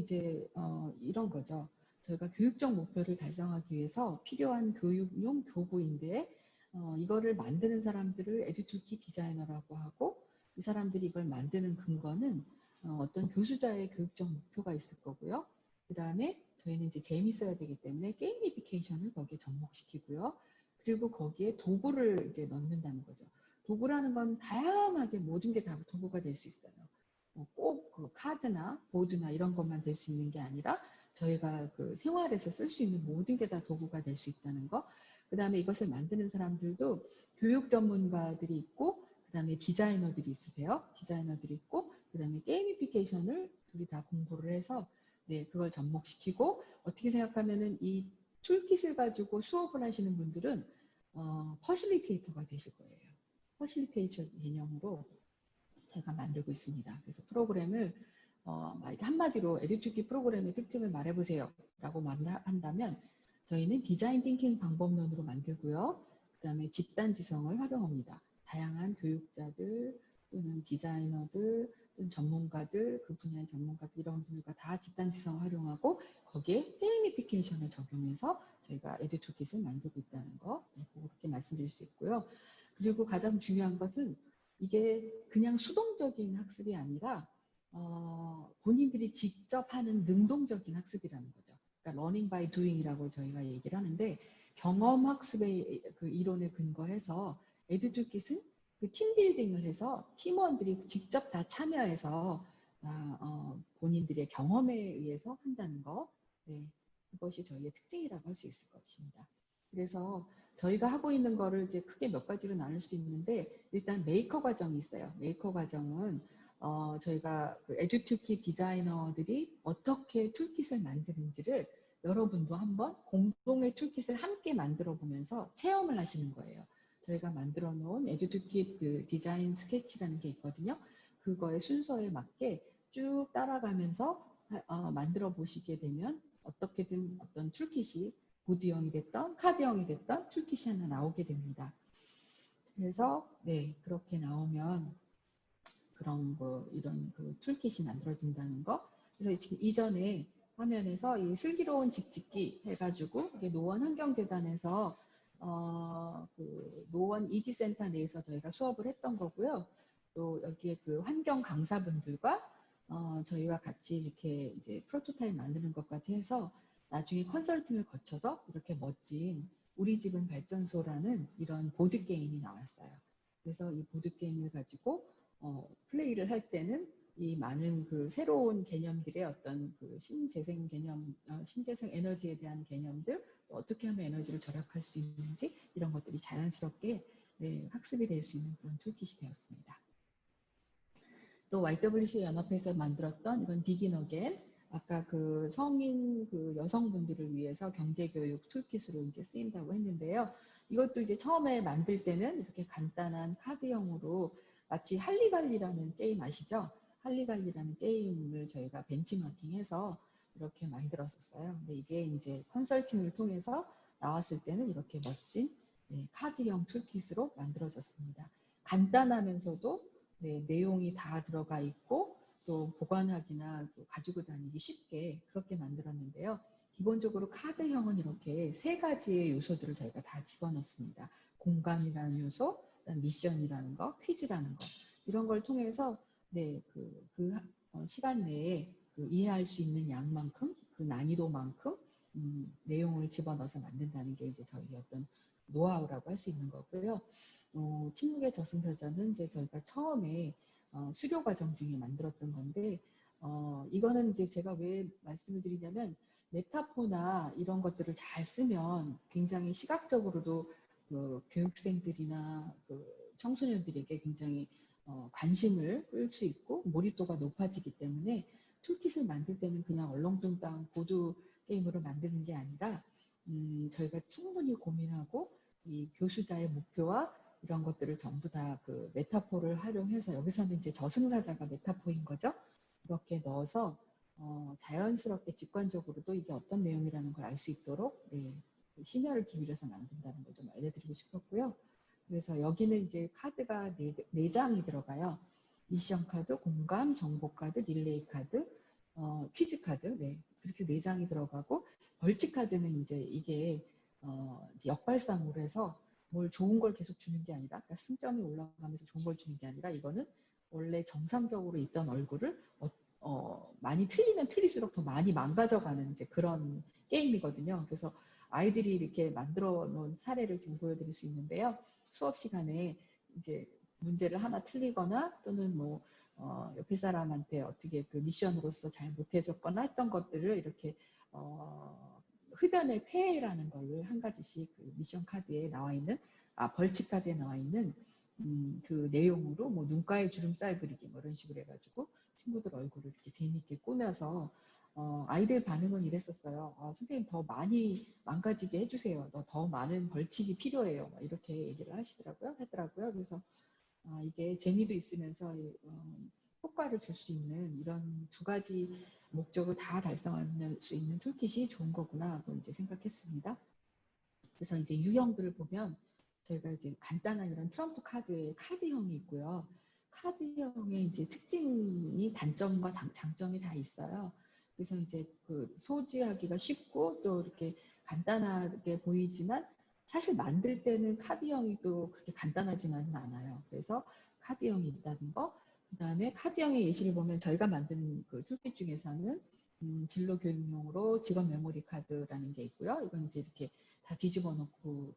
이제 이런 거죠. 저희가 교육적 목표를 달성하기 위해서 필요한 교육용 교구인데 이거를 만드는 사람들을 에듀툴킷 디자이너라고 하고 이 사람들이 이걸 만드는 근거는 어떤 교수자의 교육적 목표가 있을 거고요. 그 다음에 저희는 이제 재밌어야 되기 때문에 게이미피케이션을 거기에 접목시키고요. 그리고 거기에 도구를 이제 넣는다는 거죠. 도구라는 건 다양하게 모든 게 다 도구가 될 수 있어요. 꼭 그 카드나 보드나 이런 것만 될 수 있는 게 아니라 저희가 그 생활에서 쓸 수 있는 모든 게 다 도구가 될 수 있다는 거. 그 다음에 이것을 만드는 사람들도 교육 전문가들이 있고 그 다음에 디자이너들이 있으세요. 디자이너들이 있고 그 다음에 게이미피케이션을 둘이 다 공부를 해서 네, 그걸 접목시키고 어떻게 생각하면은 이 툴킷을 가지고 수업을 하시는 분들은 퍼실리테이터가 되실 거예요. 퍼실리테이션 개념으로 제가 만들고 있습니다. 그래서 프로그램을 한마디로 에듀투키 프로그램의 특징을 말해보세요 라고 한다면 저희는 디자인 띵킹 방법론으로 만들고요. 그 다음에 집단 지성을 활용합니다. 다양한 교육자들 또는 디자이너들 또는 전문가들, 그 분야의 전문가들 이런 분들과 다 집단 지성을 활용하고 거기에 게이미피케이션을 적용해서 저희가 에듀투킷을 만들고 있다는 거 그렇게 말씀드릴 수 있고요. 그리고 가장 중요한 것은 이게 그냥 수동적인 학습이 아니라 본인들이 직접 하는 능동적인 학습이라는 거죠. 그러니까 learning by doing이라고 저희가 얘기를 하는데 경험 학습의 그 이론에 근거해서 에듀투킷은 그 팀빌딩을 해서 팀원들이 직접 다 참여해서 본인들의 경험에 의해서 한다는 거. 네, 그것이 저희의 특징이라고 할 수 있을 것입니다. 그래서 저희가 하고 있는 거를 이제 크게 몇 가지로 나눌 수 있는데 일단 메이커 과정이 있어요. 메이커 과정은 저희가 그 에듀투킷 디자이너들이 어떻게 툴킷을 만드는지를 여러분도 한번 공동의 툴킷을 함께 만들어 보면서 체험을 하시는 거예요. 저희가 만들어 놓은 에듀투킷 그 디자인 스케치라는 게 있거든요. 그거의 순서에 맞게 쭉 따라가면서 만들어 보시게 되면 어떻게든 어떤 툴킷이 보드형이 됐던 카드형이 됐던 툴킷이 하나 나오게 됩니다. 그래서 네 그렇게 나오면 그런 이런 그 툴킷이 만들어진다는 거. 그래서 지금 이전에 화면에서 이 슬기로운 직짓기 해가지고 이게 노원 환경재단에서 그 노원 이지센터 내에서 저희가 수업을 했던 거고요. 또 여기에 그 환경 강사분들과 저희와 같이 이렇게 이제 프로토타입 만드는 것까지 해서 나중에 컨설팅을 거쳐서 이렇게 멋진 우리 집은 발전소라는 이런 보드게임이 나왔어요. 그래서 이 보드게임을 가지고 플레이를 할 때는 이 많은 그 새로운 개념들의 어떤 그 신재생 개념, 신재생 에너지에 대한 개념들, 어떻게 하면 에너지를 절약할 수 있는지 이런 것들이 자연스럽게 네, 학습이 될 수 있는 그런 툴킷이 되었습니다. 또 YWC 연합회에서 만들었던 이건 비긴 어겐, 아까 그 성인 그 여성분들을 위해서 경제교육 툴킷으로 이제 쓰인다고 했는데요. 이것도 이제 처음에 만들 때는 이렇게 간단한 카드형으로 마치 할리갈리라는 게임 아시죠? 할리갈리라는 게임을 저희가 벤치마킹해서 이렇게 만들었었어요. 근데 이게 이제 컨설팅을 통해서 나왔을 때는 이렇게 멋진 네, 카드형 툴킷으로 만들어졌습니다. 간단하면서도 네, 내용이 다 들어가 있고 또 보관하기나 또 가지고 다니기 쉽게 그렇게 만들었는데요. 기본적으로 카드형은 이렇게 세 가지의 요소들을 저희가 다 집어넣습니다. 공간이라는 요소, 미션이라는 거, 퀴즈라는 거 이런 걸 통해서 네, 시간 내에 이해할 수 있는 양만큼 그 난이도만큼 내용을 집어넣어서 만든다는 게 이제 저희 어떤 노하우라고 할 수 있는 거고요. 침묵의 저승사자는 이제 저희가 처음에 수료 과정 중에 만들었던 건데 이거는 이제 제가 왜 말씀을 드리냐면 메타포나 이런 것들을 잘 쓰면 굉장히 시각적으로도 그 교육생들이나 그 청소년들에게 굉장히 관심을 끌 수 있고 몰입도가 높아지기 때문에 툴킷을 만들 때는 그냥 얼렁뚱땅 보드 게임으로 만드는 게 아니라 저희가 충분히 고민하고 이 교수자의 목표와 이런 것들을 전부 다 그 메타포를 활용해서 여기서는 이제 저승사자가 메타포인 거죠. 그렇게 넣어서 자연스럽게 직관적으로도 이게 어떤 내용이라는 걸 알 수 있도록 네, 심혈을 기울여서 만든다는 걸 좀 알려드리고 싶었고요. 그래서 여기는 이제 카드가 4장이 들어가요. 미션 카드, 공감, 정보 카드, 릴레이 카드, 퀴즈 카드, 네, 그렇게 4장이 들어가고, 벌칙 카드는 이제 이게 이제 역발상으로 해서 뭘 좋은 걸 계속 주는 게 아니라, 그러니까 승점이 올라가면서 좋은 걸 주는 게 아니라, 이거는 원래 정상적으로 있던 얼굴을 많이 틀리면 틀릴수록 더 많이 망가져가는 이제 그런 게임이거든요. 그래서 아이들이 이렇게 만들어 놓은 사례를 지금 보여드릴 수 있는데요. 수업 시간에 이제 문제를 하나 틀리거나 또는 뭐 옆에 사람한테 어떻게 그 미션으로서 잘 못해줬거나 했던 것들을 이렇게 흡연의 폐해라는 걸로 한 가지씩 그 미션 카드에 나와 있는, 벌칙 카드에 나와 있는 그 내용으로 뭐 눈가에 주름살 그리기 뭐 이런 식으로 해가지고 친구들 얼굴을 이렇게 재미있게 꾸며서 아이들 반응은 이랬었어요. 선생님 더 많이 망가지게 해주세요. 더 많은 벌칙이 필요해요. 이렇게 얘기를 하더라고요. 그래서 이게 재미도 있으면서 효과를 줄 수 있는 이런 두 가지 목적을 다 달성할 수 있는 툴킷이 좋은 거구나 하고 이제 생각했습니다. 그래서 이제 유형들을 보면 저희가 이제 간단한 이런 트럼프 카드의 카드형이 있고요. 카드형의 이제 특징이 단점과 장점이 다 있어요. 그래서 이제 그 소지하기가 쉽고 또 이렇게 간단하게 보이지만 사실 만들 때는 카드형이 또 그렇게 간단하지만은 않아요. 그래서 카드형이 있다는 거. 그다음에 카드형의 예시를 보면 저희가 만든 그 툴킷 중에서는 진로 교육용으로 직업 메모리 카드라는 게 있고요. 이건 이제 이렇게 다 뒤집어 놓고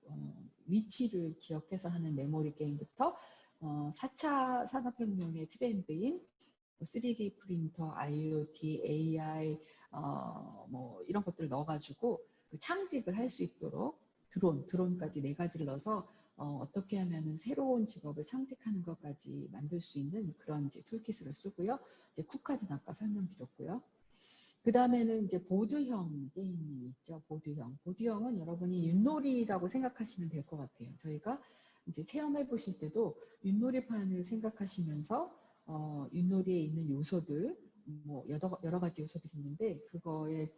위치를 기억해서 하는 메모리 게임부터 4차 산업혁명의 트렌드인 3D 프린터, IoT, AI 뭐 이런 것들을 넣어가지고 그 창직을 할 수 있도록 드론까지 4가지를 넣어서 어떻게 하면은 새로운 직업을 창직하는 것까지 만들 수 있는 그런 이제 툴킷으로 쓰고요. 이제 쿠카드는 아까 설명드렸고요. 그 다음에는 이제 보드형 게임이 있죠. 보드형은 여러분이 윷놀이라고 생각하시면 될 것 같아요. 저희가 이제 체험해 보실 때도 윷놀이판을 생각하시면서 윷놀이에 있는 요소들, 뭐 여러 가지 요소들이 있는데 그거에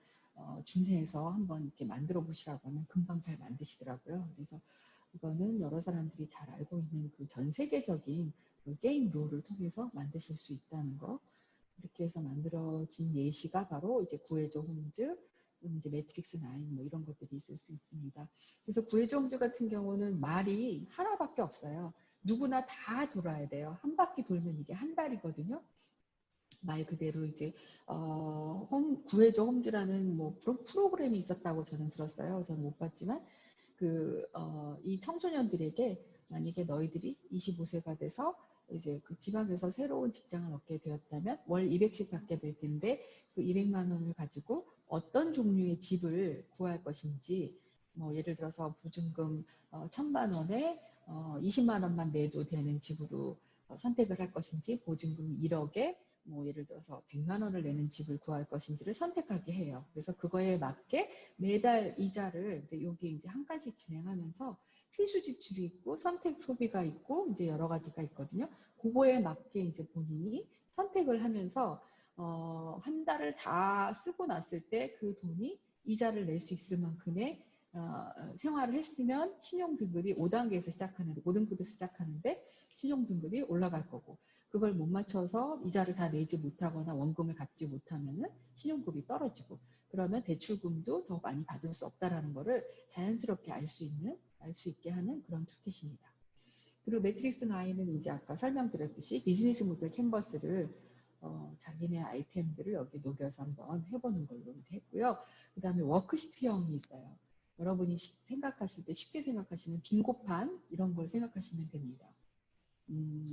준해서 한번 이렇게 만들어 보시라고 하면 금방 잘 만드시더라고요. 그래서 이거는 여러 사람들이 잘 알고 있는 그 전 세계적인 그 게임 룰을 통해서 만드실 수 있다는 거. 이렇게 해서 만들어진 예시가 바로 이제 구해줘 홈즈, 이제 매트릭스 9 뭐 이런 것들이 있을 수 있습니다. 그래서 구해줘 홈즈 같은 경우는 말이 하나밖에 없어요. 누구나 다 돌아야 돼요. 한 바퀴 돌면 이게 한 달이거든요. 말 그대로 이제 구해줘 홈즈라는 뭐 프로그램이 있었다고 저는 들었어요. 저는 못 봤지만 이 청소년들에게 만약에 너희들이 25세가 돼서 이제 그 지방에서 새로운 직장을 얻게 되었다면 월 200씩 받게 될 텐데 그 200만 원을 가지고 어떤 종류의 집을 구할 것인지 뭐 예를 들어서 보증금 1000만 원에 20만 원만 내도 되는 집으로 선택을 할 것인지 보증금 1억에 뭐 예를 들어서 100만 원을 내는 집을 구할 것인지를 선택하게 해요. 그래서 그거에 맞게 매달 이자를 이제 여기 이제 한 가지 진행하면서 필수 지출이 있고 선택 소비가 있고 이제 여러 가지가 있거든요. 그거에 맞게 이제 본인이 선택을 하면서 한 달을 다 쓰고 났을 때 그 돈이 이자를 낼 수 있을 만큼의 생활을 했으면 신용 등급이 5단계에서 시작하는데 5등급에서 시작하는데 신용 등급이 올라갈 거고 그걸 못 맞춰서 이자를 다 내지 못하거나 원금을 갚지 못하면은 신용급이 떨어지고 그러면 대출금도 더 많이 받을 수 없다라는 거를 자연스럽게 알 수 있게 하는 그런 툴킷입니다. 그리고 매트릭스 9은 이제 아까 설명드렸듯이 비즈니스 모델 캔버스를 자기네 아이템들을 여기 녹여서 한번 해보는 걸로 했고요. 그 다음에 워크시트형이 있어요. 여러분이 생각하실 때 쉽게 생각하시는 빙고판 이런 걸 생각하시면 됩니다.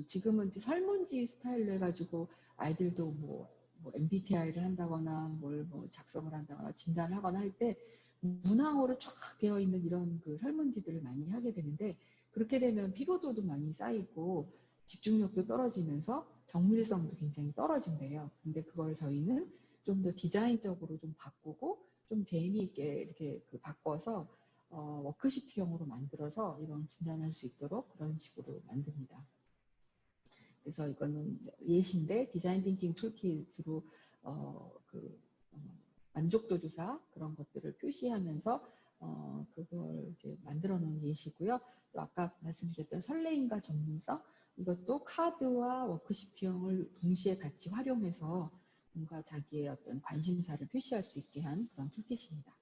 지금은 이제 설문지 스타일로 해가지고 아이들도 뭐 MBTI를 한다거나 뭘 뭐 작성을 한다거나 진단을 하거나 할 때 문항으로 쫙 되어 있는 이런 그 설문지들을 많이 하게 되는데 그렇게 되면 피로도도 많이 쌓이고 집중력도 떨어지면서 정밀성도 굉장히 떨어진대요. 근데 그걸 저희는 좀 더 디자인적으로 좀 바꾸고 좀 재미있게 이렇게 그 바꿔서 워크시트형으로 만들어서 이런 진단할 수 있도록 그런 식으로 만듭니다. 그래서 이거는 예시인데 디자인 띵킹 툴킷으로 만족도 조사 그런 것들을 표시하면서 그걸 이제 만들어 놓은 예시고요. 또 아까 말씀드렸던 설레임과 전문성 이것도 카드와 워크시트형을 동시에 같이 활용해서 뭔가 자기의 어떤 관심사를 표시할 수 있게 한 그런 툴킷입니다.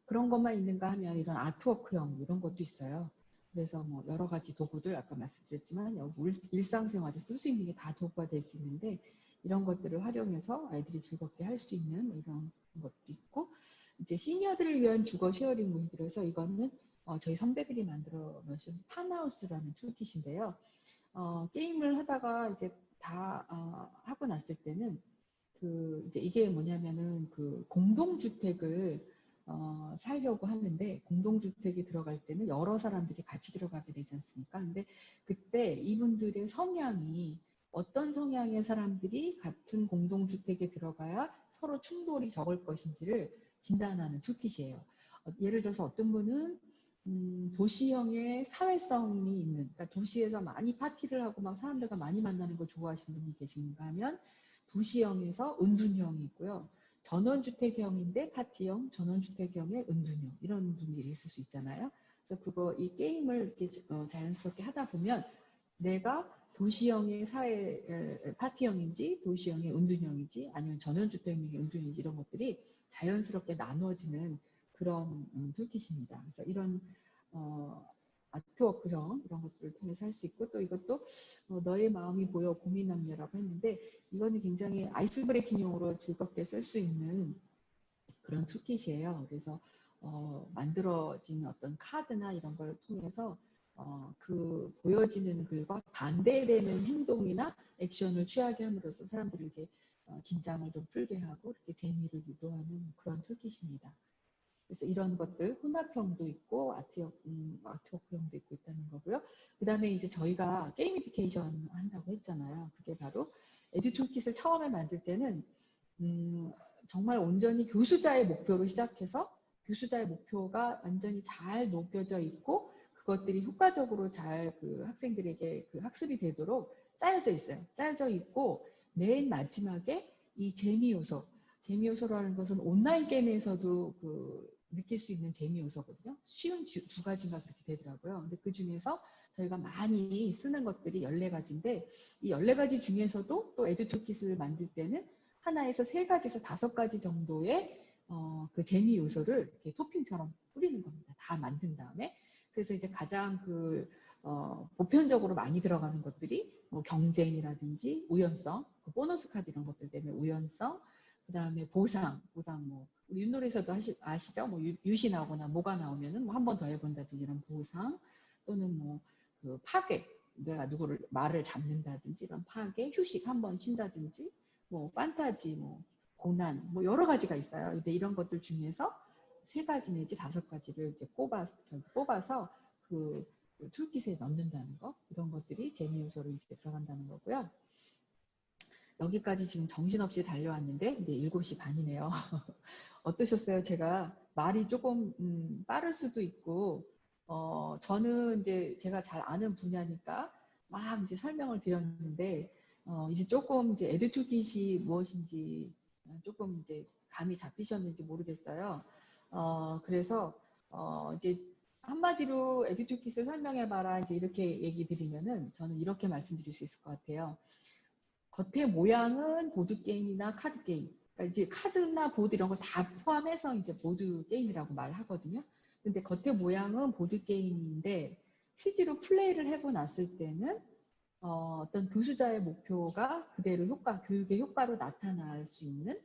그런 것만 있는가 하면 이런 아트워크형 이런 것도 있어요. 그래서 뭐 여러 가지 도구들 아까 말씀드렸지만 일상생활에 쓸 수 있는 게 다 도구가 될 수 있는데 이런 것들을 활용해서 아이들이 즐겁게 할 수 있는 이런 것도 있고 이제 시니어들을 위한 주거 쉐어링 문구로서 이거는 저희 선배들이 만들어 놓으신 팜하우스라는 툴킷인데요. 게임을 하다가 이제 다 하고 났을 때는 그 이제 이게 뭐냐면은 그 공동주택을 살려고 하는데 공동주택에 들어갈 때는 여러 사람들이 같이 들어가게 되지 않습니까? 근데 그때 이분들의 성향이 어떤 성향의 사람들이 같은 공동주택에 들어가야 서로 충돌이 적을 것인지를 진단하는 툴킷이에요. 예를 들어서 어떤 분은 도시형의 사회성이 있는, 그러니까 도시에서 많이 파티를 하고 막 사람들과 많이 만나는 걸 좋아하시는 분이 계신가 하면 도시형에서 은둔형이 있고요. 전원주택형인데 파티형, 전원주택형의 은둔형 이런 분들이 있을 수 있잖아요. 그래서 이 게임을 이렇게 자연스럽게 하다 보면 내가 도시형의 파티형인지 도시형의 은둔형인지 아니면 전원주택형의 은둔형인지 이런 것들이 자연스럽게 나누어지는 그런 툴킷입니다. 그래서 이런 아트워크형 이런 것들을 통해서 할 수 있고 또 이것도 너의 마음이 보여 고민남녀라고 했는데 이거는 굉장히 아이스 브레이킹용으로 즐겁게 쓸 수 있는 그런 툴킷이에요. 그래서 만들어진 어떤 카드나 이런 걸 통해서 그 보여지는 글과 반대되는 행동이나 액션을 취하게 함으로써 사람들에게 긴장을 좀 풀게 하고 이렇게 재미를 유도하는 그런 툴킷입니다. 그래서 이런 것들 혼합형도 있고 아트워크형도 있고 있다는 거고요. 그 다음에 이제 저희가 게이미피케이션 한다고 했잖아요. 그게 바로 에듀툴킷을 처음에 만들 때는 정말 온전히 교수자의 목표로 시작해서 교수자의 목표가 완전히 잘 녹여져 있고 그것들이 효과적으로 잘 그 학생들에게 그 학습이 되도록 짜여져 있어요. 짜여져 있고 맨 마지막에 이 재미 요소라는 것은 온라인 게임에서도 느낄 수 있는 재미 요소거든요. 쉬운 두 가지가 그렇게 되더라고요. 근데 그 중에서 저희가 많이 쓰는 것들이 14가지인데 이 14가지 중에서도 또 에듀토킷을 만들 때는 하나에서 3가지에서 5가지 정도의 그 재미 요소를 이렇게 토핑처럼 뿌리는 겁니다. 다 만든 다음에. 그래서 이제 가장 보편적으로 많이 들어가는 것들이 뭐 경쟁이라든지 우연성, 보너스 카드 이런 것들 때문에 우연성, 그 다음에 보상 뭐 우리 윷놀이에서도 아시죠? 뭐 유시 나오거나 뭐가 나오면은 뭐 한 번 더 해본다든지 이런 보상 또는 뭐 그 파괴 내가 누구를 말을 잡는다든지 이런 파괴, 휴식 한 번 쉰다든지 뭐 판타지, 뭐 고난 뭐 여러 가지가 있어요. 근데 이런 것들 중에서 3가지 내지 5가지를 이제 뽑아서 그 툴킷에 넣는다는 거 이런 것들이 재미 요소로 이제 들어간다는 거고요. 여기까지 지금 정신없이 달려왔는데 이제 7시 반이네요. 어떠셨어요? 제가 말이 조금 빠를 수도 있고 저는 이제 제가 잘 아는 분야니까 막 이제 설명을 드렸는데 이제 조금 이제 에듀투킷이 무엇인지 조금 이제 감이 잡히셨는지 모르겠어요. 그래서 이제 한마디로 에듀투킷을 설명해봐라 이제 이렇게 얘기 드리면은 저는 이렇게 말씀드릴 수 있을 것 같아요. 겉의 모양은 보드게임이나 카드게임. 그러니까 이제 카드나 보드 이런 거 다 포함해서 이제 보드게임이라고 말하거든요. 근데 겉의 모양은 보드게임인데 실제로 플레이를 해보 났을 때는 어떤 교수자의 목표가 그대로 교육의 효과로 나타날 수 있는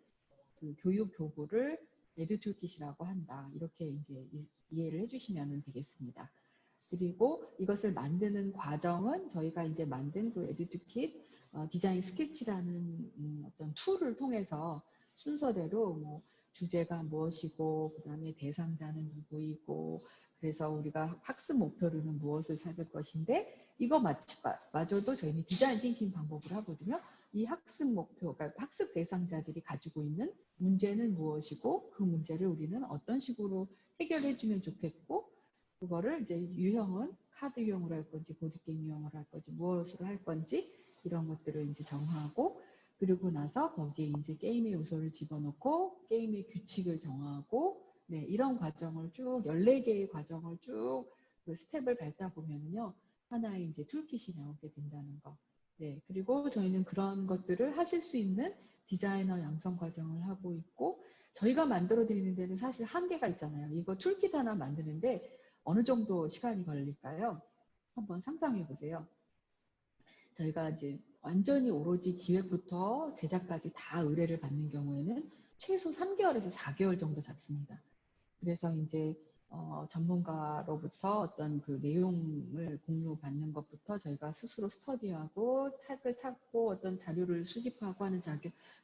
그 교육 교구를 에듀툴킷이라고 한다. 이렇게 이제 이해를 해주시면 되겠습니다. 그리고 이것을 만드는 과정은 저희가 이제 만든 그 에듀투킷 디자인 스케치라는 어떤 툴을 통해서 순서대로 뭐 주제가 무엇이고 그다음에 대상자는 누구이고 그래서 우리가 학습 목표로는 무엇을 찾을 것인데 이거 마저도 저희는 디자인 띵킹 방법을 하거든요. 이 학습 목표, 그러니까 학습 대상자들이 가지고 있는 문제는 무엇이고 그 문제를 우리는 어떤 식으로 해결해 주면 좋겠고 그거를 이제 유형은 카드 유형으로 할 건지 보드게임 유형으로 할 건지 무엇으로 할 건지 이런 것들을 이제 정하고 그리고 나서 거기에 이제 게임의 요소를 집어넣고 게임의 규칙을 정하고 네, 이런 과정을 쭉 14개의 과정을 쭉 그 스텝을 밟다 보면요 하나의 이제 툴kit이 나오게 된다는 거. 네, 그리고 저희는 그런 것들을 하실 수 있는 디자이너 양성 과정을 하고 있고, 저희가 만들어 드리는 데는 사실 한계가 있잖아요. 이거 툴킷 하나 만드는데 어느 정도 시간이 걸릴까요? 한번 상상해 보세요. 저희가 이제 완전히 오로지 기획부터 제작까지 다 의뢰를 받는 경우에는 최소 3개월에서 4개월 정도 잡습니다. 그래서 이제 전문가로부터 어떤 그 내용을 공유받는 것부터 저희가 스스로 스터디하고 책을 찾고 어떤 자료를 수집하고 하는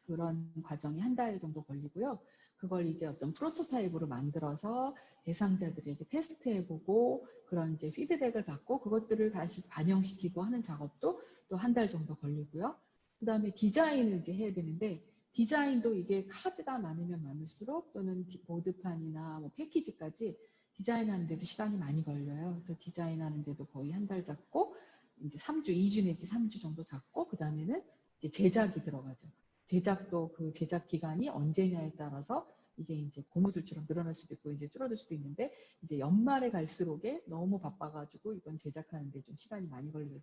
그런 과정이 한 달 정도 걸리고요. 그걸 이제 어떤 프로토타입으로 만들어서 대상자들에게 테스트해보고 그런 이제 피드백을 받고 그것들을 다시 반영시키고 하는 작업도 또 한 달 정도 걸리고요. 그 다음에 디자인을 이제 해야 되는데 디자인도 이게 카드가 많으면 많을수록 또는 보드판이나 뭐 패키지까지 디자인하는데도 시간이 많이 걸려요. 그래서 디자인하는데도 거의 한 달 잡고 이제 3주, 2주 내지 3주 정도 잡고 그 다음에는 이제 제작이 들어가죠. 제작도 그 제작 기간이 언제냐에 따라서 이게 이제 고무줄처럼 늘어날 수도 있고 이제 줄어들 수도 있는데 이제 연말에 갈수록에 너무 바빠가지고 이건 제작하는데 좀 시간이 많이 걸리게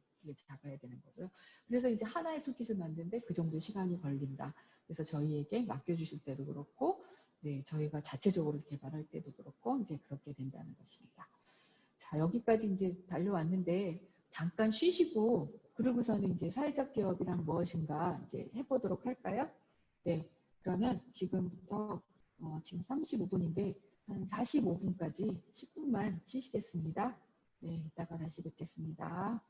잡아야 되는 거고요. 그래서 이제 하나의 툴킷을 만드는데 그 정도 시간이 걸린다. 그래서 저희에게 맡겨주실 때도 그렇고, 네, 저희가 자체적으로 개발할 때도 그렇고, 이제 그렇게 된다는 것입니다. 자, 여기까지 이제 달려왔는데, 잠깐 쉬시고, 그러고서는 이제 사회적 기업이란 무엇인가 이제 해보도록 할까요? 네, 그러면 지금부터, 지금 35분인데, 한 45분까지 10분만 쉬시겠습니다. 네, 이따가 다시 뵙겠습니다.